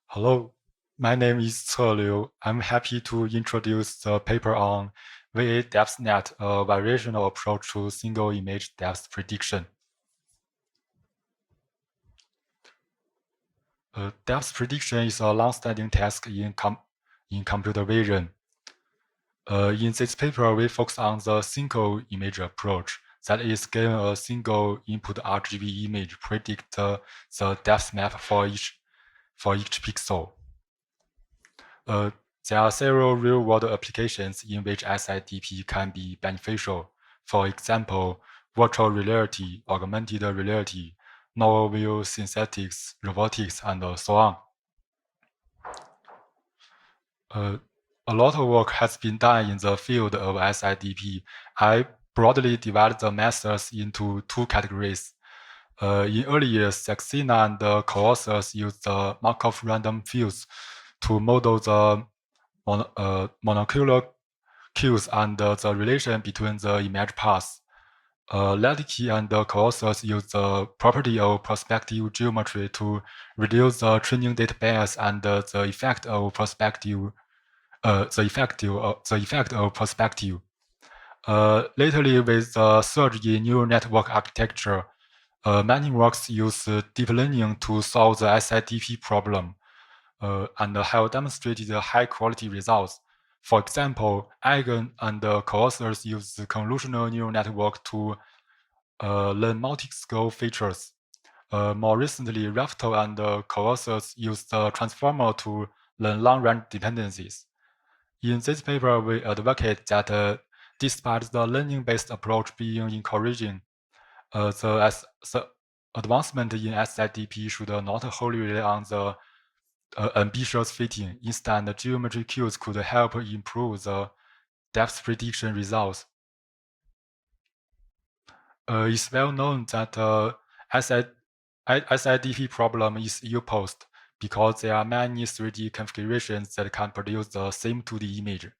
Hello, my name is Ce Liu. I'm happy to introduce the paper on VA-DepthNet, a variational approach to single image depth prediction. Depth prediction is a long-standing task in computer vision. In this paper, we focus on the single image approach. That is, given a single input RGB image, predict the depth map for each pixel. There are several real-world applications in which SIDP can be beneficial. For example, virtual reality, augmented reality, novel view synthetics, robotics, and so on. A lot of work has been done in the field of SIDP. I broadly divide the methods into two categories. In early years, Saxena and co-authors used the Markov random fields to model the monocular cues and the relation between the image paths. Ledicki and co-authors use the property of prospective geometry to reduce the training data bias and the effect of perspective. Lately, with the surge in neural network architecture, many works use deep learning to solve the SIDP problem and have demonstrated high-quality results. For example, Eigen and co-authors use the convolutional neural network to learn multi-scale features. More recently, Rafto and co-authors used the transformer to learn long-range dependencies. In this paper, we advocate that despite the learning-based approach being encouraging, the advancement in SIDP should not wholly rely on the ambitious fitting. Instead, the geometry cues could help improve the depth prediction results. It's well known that SIDP problem is ill-posed because there are many 3D configurations that can produce the same 2D image.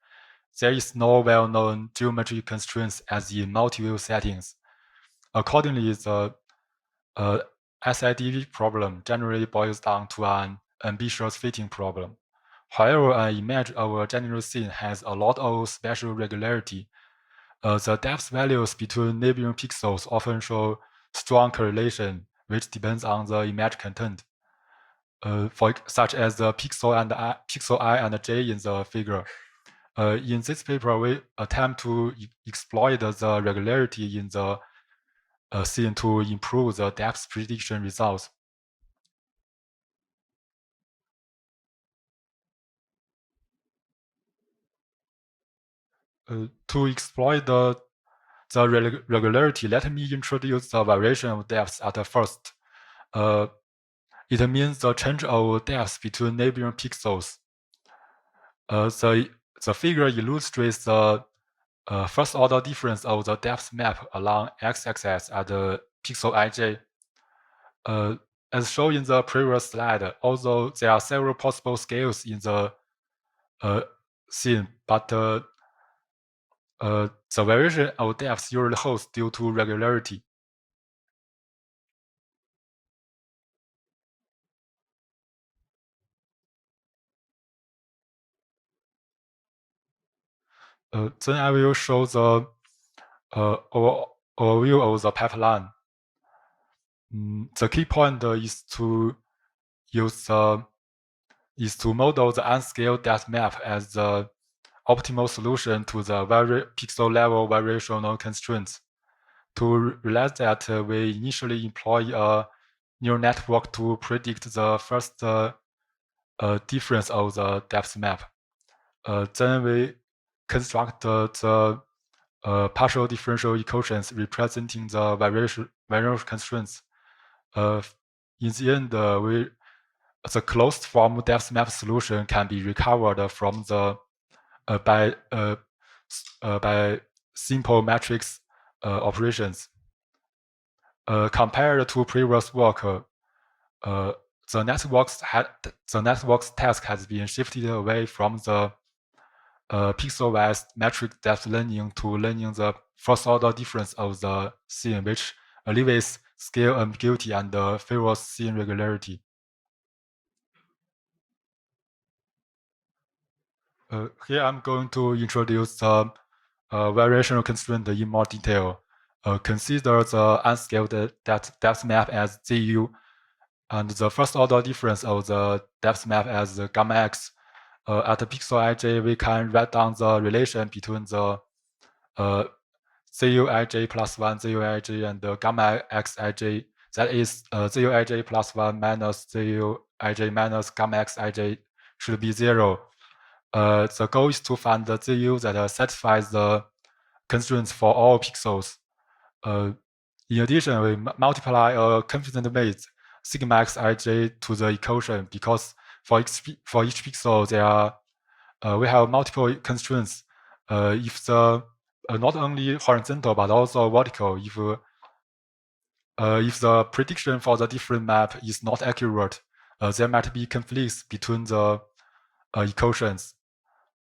There is no well-known geometry constraints as in multi-view settings. Accordingly, the SIDP problem generally boils down to an ambitious fitting problem. However, an image of a general scene has a lot of spatial regularity. The depth values between neighboring pixels often show strong correlation, which depends on the image content, such as the pixel I and j in the figure. In this paper, we attempt to exploit the regularity in the scene to improve the depth prediction results. To exploit the regularity, let me introduce the variation of depth at first. It means the change of depth between neighboring pixels. The figure illustrates the first-order difference of the depth map along x-axis at the pixel ij. As shown in the previous slide, although there are several possible scales in the scene, but the variation of depth usually holds due to regularity. Then I will show the overview of the pipeline. The key point is to model the unscaled depth map as the optimal solution to the pixel level variational constraints. To realize that, we initially employ a neural network to predict the first difference of the depth map. Then we construct the partial differential equations representing the variational constraints. In the end, the closed form depth map solution can be recovered from the by simple matrix operations. Compared to previous work, the network's task has been shifted away from the pixel-wise matrix depth learning to learning the first-order difference of the scene, which alleviates scale ambiguity and favors scene regularity. Here I'm going to introduce the variational constraint in more detail. Consider the unscaled depth map as ZU, and the first order difference of the depth map as the gamma x. At the pixel ij, we can write down the relation between the ZUij plus 1 ZUij and the gamma xij. That is ZUij plus 1 minus ZUij minus gamma xij should be 0. The goal is to find the ZU that satisfies the constraints for all pixels. In addition, we multiply a confidence weight sigma xij to the equation because for each pixel there we have multiple constraints. If the not only horizontal but also vertical, if the prediction for the different map is not accurate, there might be conflicts between the equations.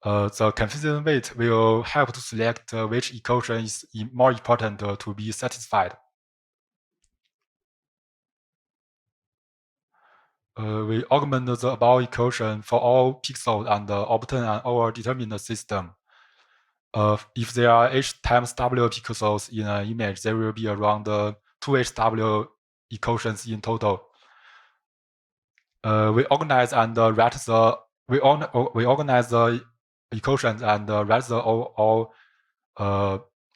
The confidence weight will help to select which equation is more important to be satisfied. We augment the above equation for all pixels and obtain an overdetermined system. If there are h times w pixels in an image, there will be around 2hw equations in total. We organize and write the we organize the equations and write the all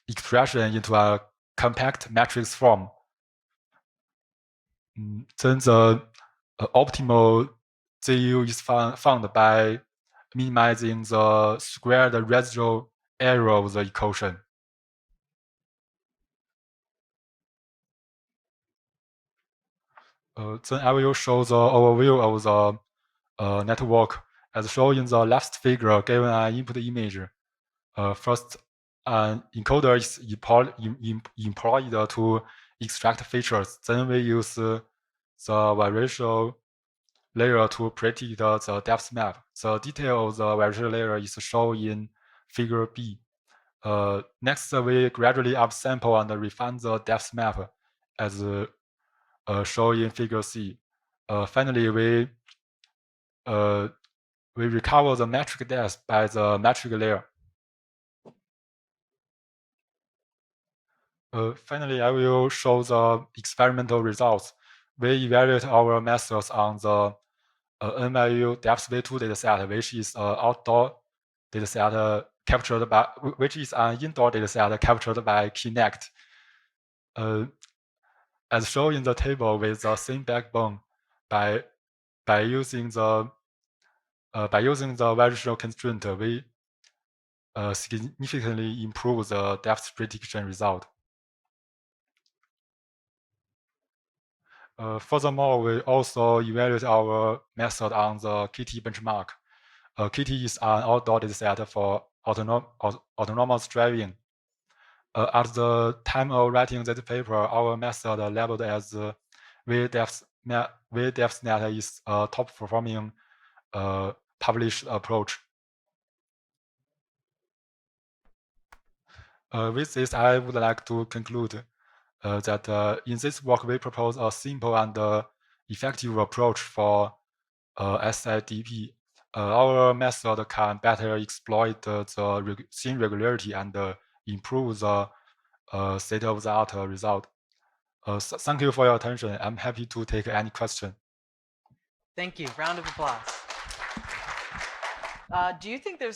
expression into a compact matrix form. Then the optimal ZU is found by minimizing the squared residual error of the equation. Then I will show the overview of the network as shown in the left figure given an input image. First, an encoder is employed to extract features. Then we use the variational layer to predict the depth map. The detail of the variational layer is shown in figure B. Next, we gradually upsample and refine the depth map as shown in figure C. Finally, we recover the metric depth by the metric layer. Finally, I will show the experimental results. We evaluate our methods on the NYU depth V2 dataset, which is an outdoor dataset captured by, which is an indoor dataset captured by Kinect. As shown in the table with the same backbone, by using the variational constraint, we significantly improve the depth prediction result. Furthermore, we also evaluate our method on the KITTI benchmark. KITTI is an outdoor dataset for autonomous driving. At the time of writing this paper, our method labeled as VA-DepthNet is a top-performing published approach. With this, I would like to conclude that in this work, we propose a simple and effective approach for SIDP. Our method can better exploit the scene regularity and improve the state-of-the-art result. Thank you for your attention. I'm happy to take any question. Thank you. Round of applause. Do you think there's